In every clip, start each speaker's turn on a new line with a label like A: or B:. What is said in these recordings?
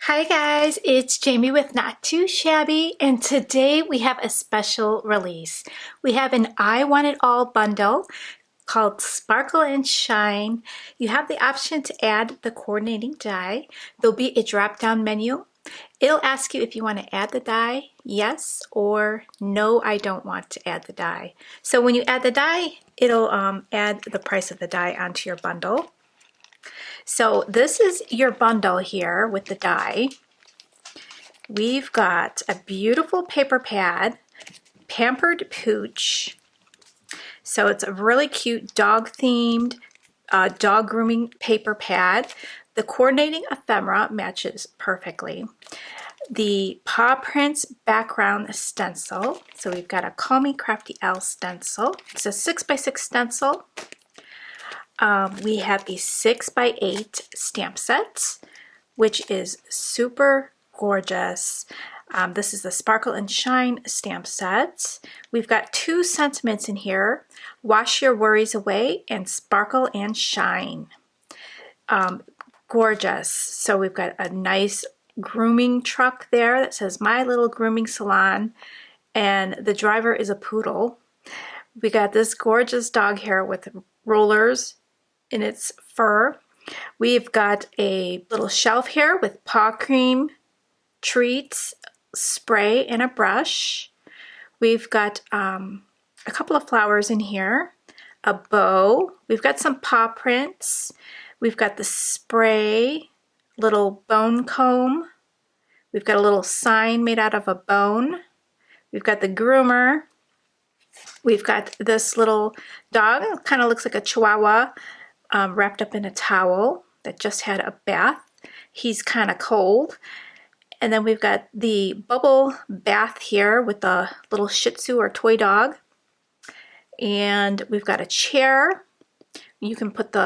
A: Hi guys, it's Jamie with Not Too Shabby, and today we have a special release. We have an I Want It All bundle called Sparkle and Shine. You have the option to add the coordinating die. There'll be a drop-down menu. It'll ask you if you want to add the die, yes, or no, I don't want to add the die. So when you add the die, it'll add the price of the die onto your bundle. So this is your bundle here with the die. We've got a beautiful paper pad, Pampered Pooch. So it's a really cute dog-themed dog grooming paper pad. The coordinating ephemera matches perfectly. The paw prints background stencil. So we've got a Call Me Crafty L stencil. It's a 6x6 stencil. We have a 6x8 stamp set, which is super gorgeous. This is the Sparkle and Shine stamp set. We've got two sentiments in here: wash your worries away and sparkle and shine. Gorgeous. So we've got a nice grooming truck there that says My Little Grooming Salon, and the driver is a poodle. We got this gorgeous dog hair with rollers in its fur. We've got a little shelf here with paw cream, treats, spray, and a brush. We've got a couple of flowers in here, a bow. We've got some paw prints. We've got the spray, little bone comb. We've got a little sign made out of a bone. We've got the groomer. We've got this little dog, it kind of looks like a chihuahua, wrapped up in a towel that just had a bath. He's kind of cold. And then we've got the bubble bath here with the little Shih Tzu or toy dog. And we've got a chair. You can put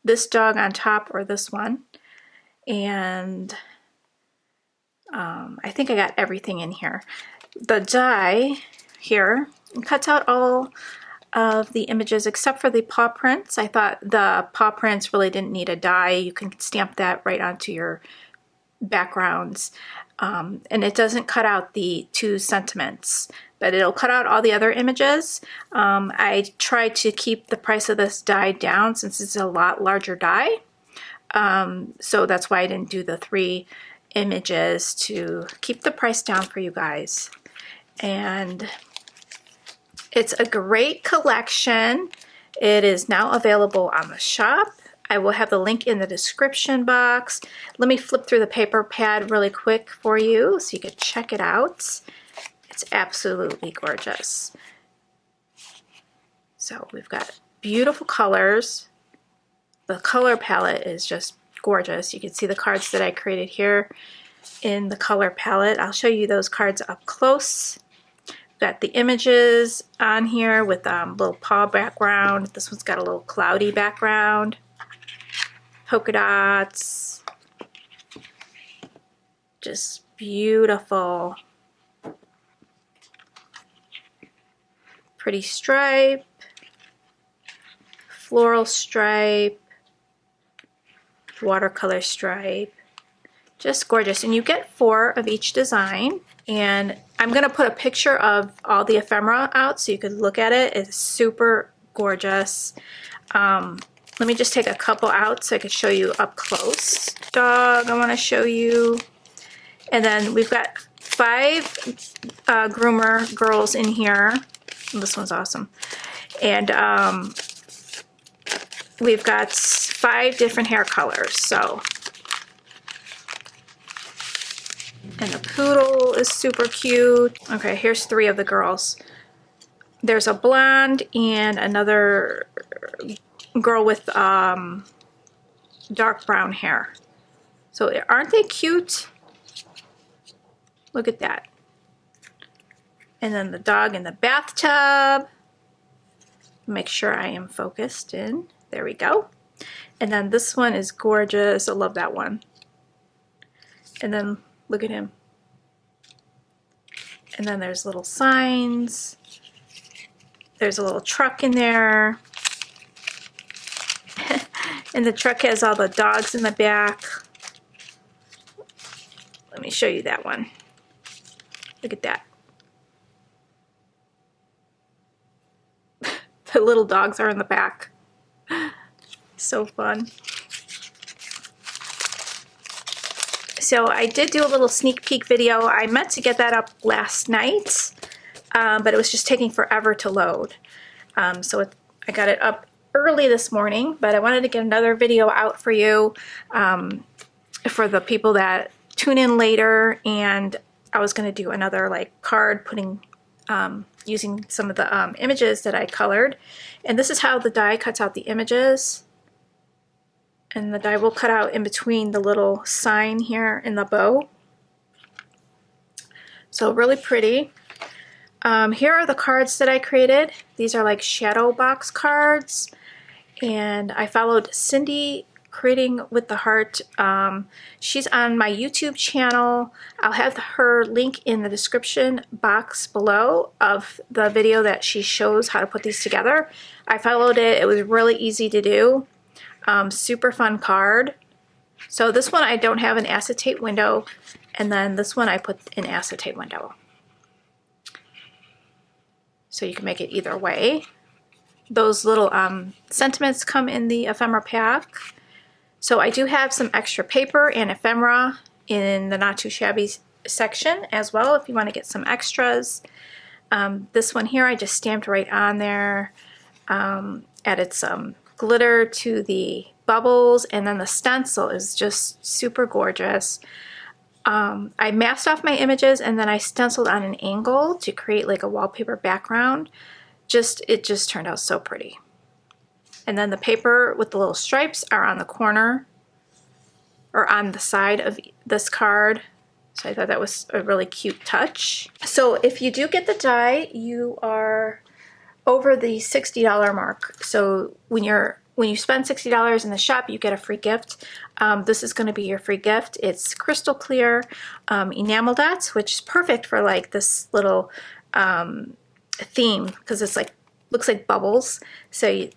A: this dog on top or this one. And I think I got everything in here. The die here cuts out all of the images except for the paw prints. I thought the paw prints really didn't need a die. You can stamp that right onto your backgrounds. And it doesn't cut out the two sentiments, but it'll cut out all the other images. I tried to keep the price of this die down since it's a lot larger die. So that's why I didn't do the 3 images, to keep the price down for you guys. And it's a great collection. It is now available on the shop. I will have the link in the description box. Let me flip through the paper pad really quick for you so you can check it out. It's absolutely gorgeous. So we've got beautiful colors. The color palette is just gorgeous. You can see the cards that I created here in the color palette. I'll show you those cards up close. Got the images on here with little paw background. This one's got a little cloudy background. Polka dots. Just beautiful. Pretty stripe. Floral stripe. Watercolor stripe. Just gorgeous. And you get 4 of each design. And I'm going to put a picture of all the ephemera out so you can look at it. It's super gorgeous. Let me just take a couple out so I can show you up close. Dog I want to show you. And then we've got 5 groomer girls in here. This one's awesome. And we've got 5 different hair colors. And the poodle is super cute. Okay, here's 3 of the girls. There's a blonde and another girl with dark brown hair. So aren't they cute? Look at that. And then the dog in the bathtub. Make sure I am focused in. There we go. And then this one is gorgeous. I love that one. And then look at him. And then there's little signs. There's a little truck in there. And the truck has all the dogs in the back. Let me show you that one. Look at that. The little dogs are in the back. So fun. So I did do a little sneak peek video. I meant to get that up last night, but it was just taking forever to load. I got it up early this morning, but I wanted to get another video out for you, for the people that tune in later. And I was going to do another like card using some of the images that I colored. And this is how the die cuts out the images. And the die will cut out in between the little sign here in the bow. So really pretty. Here are the cards that I created. These are like shadow box cards. And I followed Cindy Creating with the Heart. She's on my YouTube channel. I'll have her link in the description box below of the video that she shows how to put these together. I followed it. It was really easy to do. Super fun card. So this one I don't have an acetate window, and then this one I put an acetate window. So you can make it either way. Those little sentiments come in the ephemera pack. So I do have some extra paper and ephemera in the Not Too Shabby section as well if you want to get some extras. This one here I just stamped right on there, added some glitter to the bubbles, and then the stencil is just super gorgeous. I masked off my images and then I stenciled on an angle to create like a wallpaper background. It just turned out so pretty. And then the paper with the little stripes are on the corner or on the side of this card. So I thought that was a really cute touch. So if you do get the die, you are over the $60 mark. So when you spend $60 in the shop, you get a free gift. This is going to be your free gift. It's crystal clear enamel dots, which is perfect for like this little theme because it's like looks like bubbles. So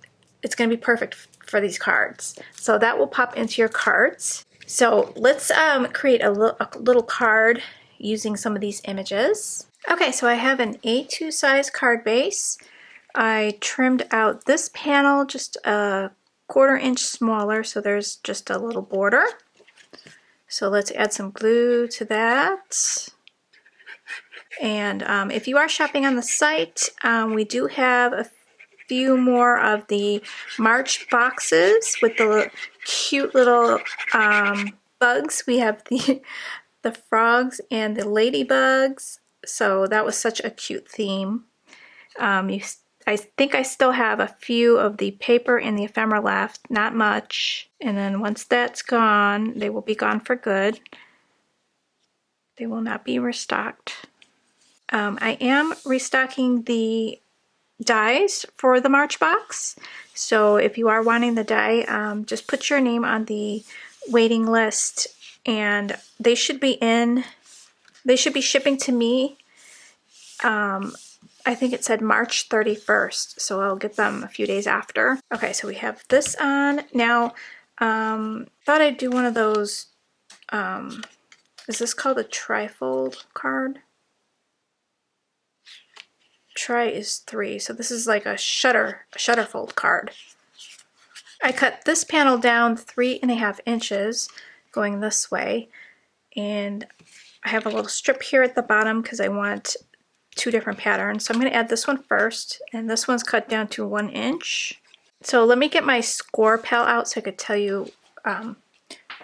A: it's going to be perfect for these cards. So that will pop into your cards. So let's create a little card using some of these images. Okay, so I have an A2 size card base. I trimmed out this panel just a 1/4 inch smaller, so there's just a little border. So let's add some glue to that. And if you are shopping on the site, we do have a few more of the March boxes with the cute little bugs. We have the frogs and the ladybugs. So that was such a cute theme. I think I still have a few of the paper and the ephemera left, not much. And then once that's gone, they will be gone for good. They will not be restocked. I am restocking the dies for the March box. So if you are wanting the die, just put your name on the waiting list and they should be shipping to me. I think it said March 31st, so I'll get them a few days after. Okay, so we have this on. Now, thought I'd do one of those, is this called a trifold card? Tri is 3, so this is like a shutterfold card. I cut this panel down 3.5 inches going this way, and I have a little strip here at the bottom because I want 2 different patterns. So I'm going to add this one first, and this one's cut down to 1 inch. So let me get my score pal out so I could tell you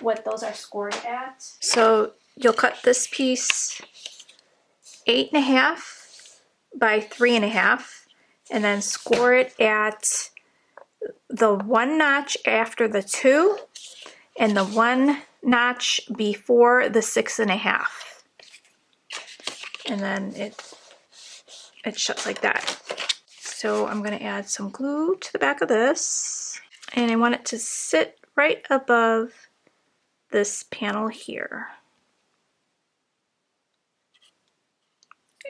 A: what those are scored at. So you'll cut this piece 8.5 by 3.5 and then score it at the 1 notch after the 2 and the 1 notch before the 6.5. And then it shuts like that. So I'm going to add some glue to the back of this, and I want it to sit right above this panel here.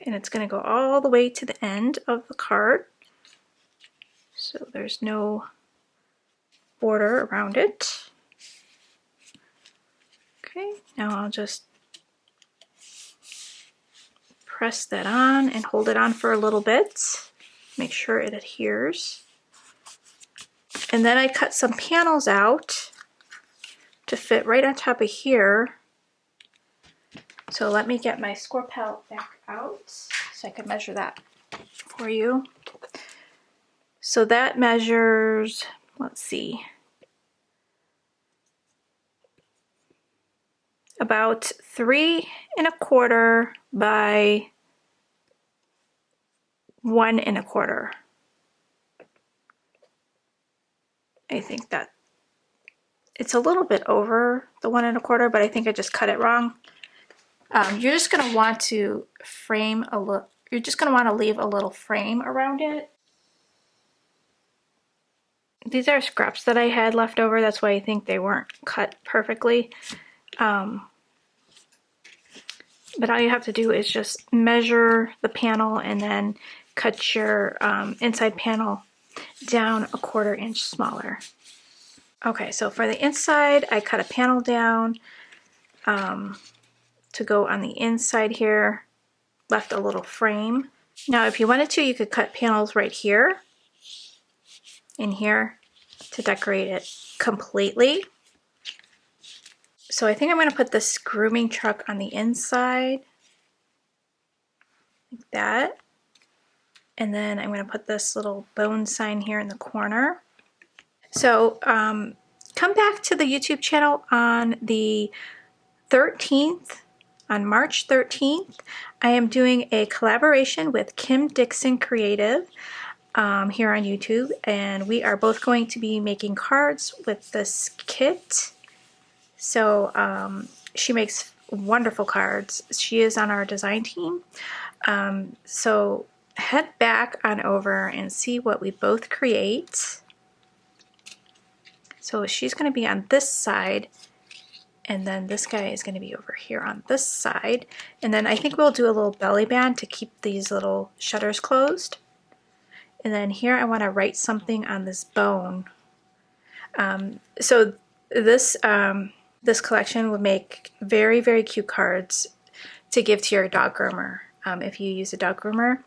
A: And it's going to go all the way to the end of the card, so there's no border around it. Okay, now I'll just press that on and hold it on for a little bit. Make sure it adheres. And then I cut some panels out to fit right on top of here. So let me get my score palette back out so I can measure that for you. So that measures, let's see, about 3 1/4 by 1 1/4. I think that it's a little bit over the 1 1/4, but I think I just cut it wrong. You're just going to want to frame a little. You're just going to want to leave a little frame around it. These are scraps that I had left over. That's why I think they weren't cut perfectly. But all you have to do is just measure the panel and then cut your inside panel down 1/4 inch smaller. Okay, so for the inside, I cut a panel down to go on the inside here, left a little frame. Now, if you wanted to, you could cut panels right here, in here, to decorate it completely. So I think I'm going to put this grooming truck on the inside, like that. And then I'm going to put this little bone sign here in the corner. So come back to the YouTube channel on the 13th, on March 13th. I am doing a collaboration with Kim Dixon Creative here on YouTube, and we are both going to be making cards with this kit. So she makes wonderful cards. She is on our design team. So head back on over and see what we both create. So she's going to be on this side, and then this guy is going to be over here on this side. And then I think we'll do a little belly band to keep these little shutters closed. And then here I want to write something on this bone. So this collection would make very, very cute cards to give to your dog groomer if you use a dog groomer.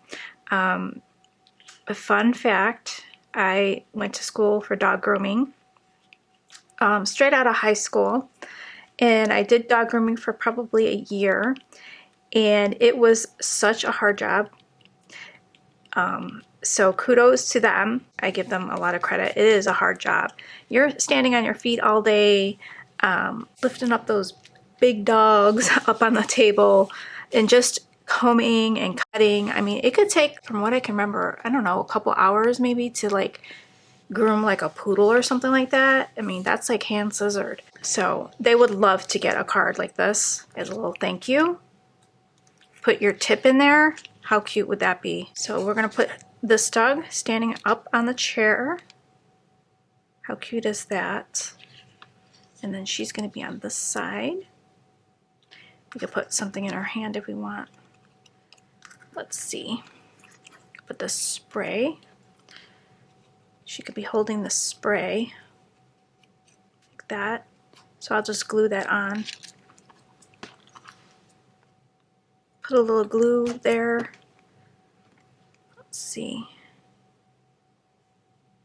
A: A fun fact, I went to school for dog grooming straight out of high school, and I did dog grooming for probably a year, and it was such a hard job. So kudos to them. I give them a lot of credit. It is a hard job. You're standing on your feet all day, lifting up those big dogs up on the table and just combing and cutting. I mean, it could take, from what I can remember, I don't know, a couple hours maybe to like groom like a poodle or something like that. I mean, that's like hand scissored. So they would love to get a card like this as a little thank you. Put your tip in there. How cute would that be? So we're gonna put this dog standing up on the chair. How cute is that? And then she's gonna be on this side. We could put something in her hand if we want. Let's see. Put the spray. She could be holding the spray like that. So I'll just glue that on. Put a little glue there. Let's see.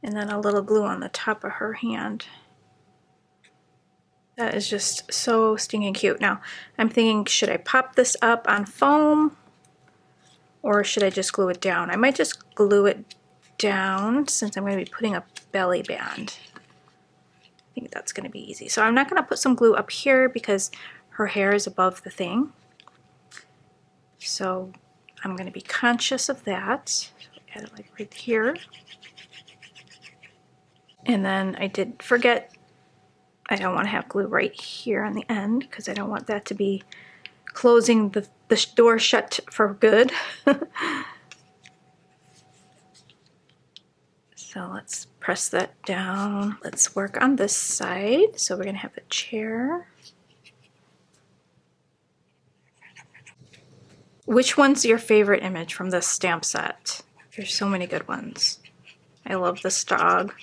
A: And then a little glue on the top of her hand. That is just so stinking cute. Now, I'm thinking, should I pop this up on foam or should I just glue it down? I might just glue it down since I'm going to be putting a belly band. I think that's going to be easy. So I'm not going to put some glue up here because her hair is above the thing. So I'm going to be conscious of that. Add it like right here. And then I did forget, I don't want to have glue right here on the end because I don't want that to be closing the door shut for good. So let's press that down. Let's work on this side. So we're going to have the chair. Which one's your favorite image from this stamp set? There's so many good ones. I love this dog.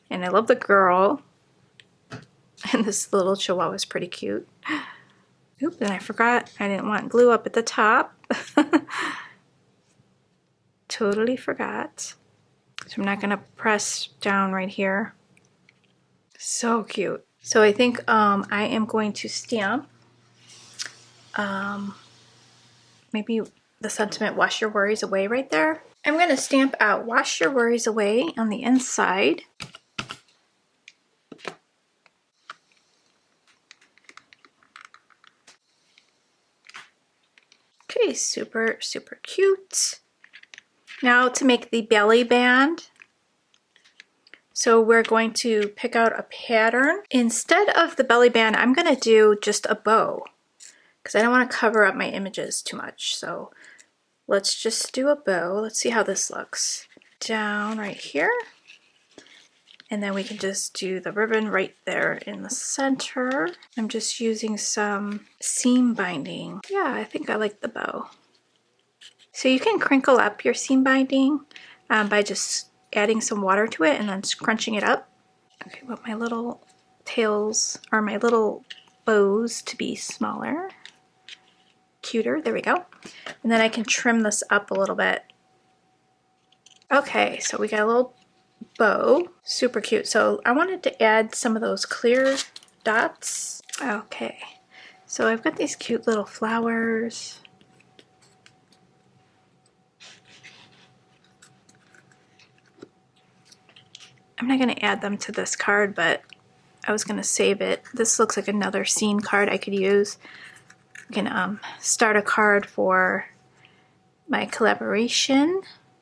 A: And I love the girl. And this little chihuahua is pretty cute. Oop, and I forgot I didn't want glue up at the top. Totally forgot. So I'm not gonna press down right here. So cute. So I think I am going to stamp maybe the sentiment, wash your worries away right there. I'm gonna stamp out wash your worries away on the inside. Okay, super, super cute. Now to make the belly band. So we're going to pick out a pattern. Instead of the belly band, I'm gonna do just a bow because I don't want to cover up my images too much. So let's just do a bow. Let's see how this looks. Down right here. And then we can just do the ribbon right there in the center. I'm just using some seam binding. Yeah, I think I like the bow. So you can crinkle up your seam binding by just adding some water to it and then scrunching it up. Okay, I want my little tails, or my little bows to be smaller, cuter. There we go. And then I can trim this up a little bit. Okay, so we got a little bow, super cute. So I wanted to add some of those clear dots. Okay, so I've got these cute little flowers. I'm not going to add them to this card, but I was going to save it. This looks like another scene card I could use. I can start a card for my collaboration.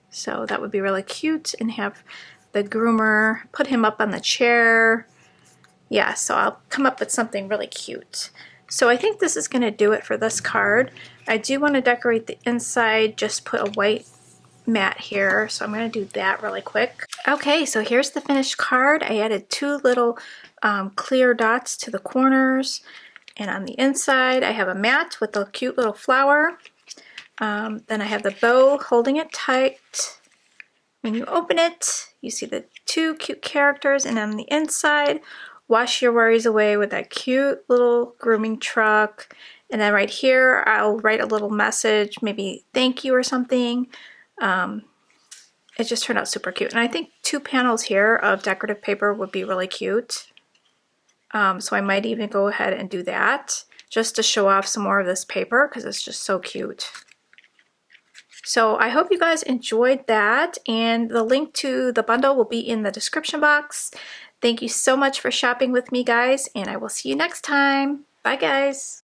A: So that would be really cute, and have the groomer put him up on the chair. Yeah, so I'll come up with something really cute. So I think this is going to do it for this card. I do want to decorate the inside, just put a white mat here, so I'm going to do that really quick. Okay, so here's the finished card. I added two little clear dots to the corners, and on the inside I have a mat with a cute little flower. Then I have the bow holding it tight. When you open it, you see the two cute characters, and on the inside, wash your worries away with that cute little grooming truck. And then right here, I'll write a little message, maybe thank you or something. It just turned out super cute. And I think 2 panels here of decorative paper would be really cute. So I might even go ahead and do that just to show off some more of this paper because it's just so cute. So I hope you guys enjoyed that, and the link to the bundle will be in the description box. Thank you so much for shopping with me, guys, and I will see you next time. Bye, guys.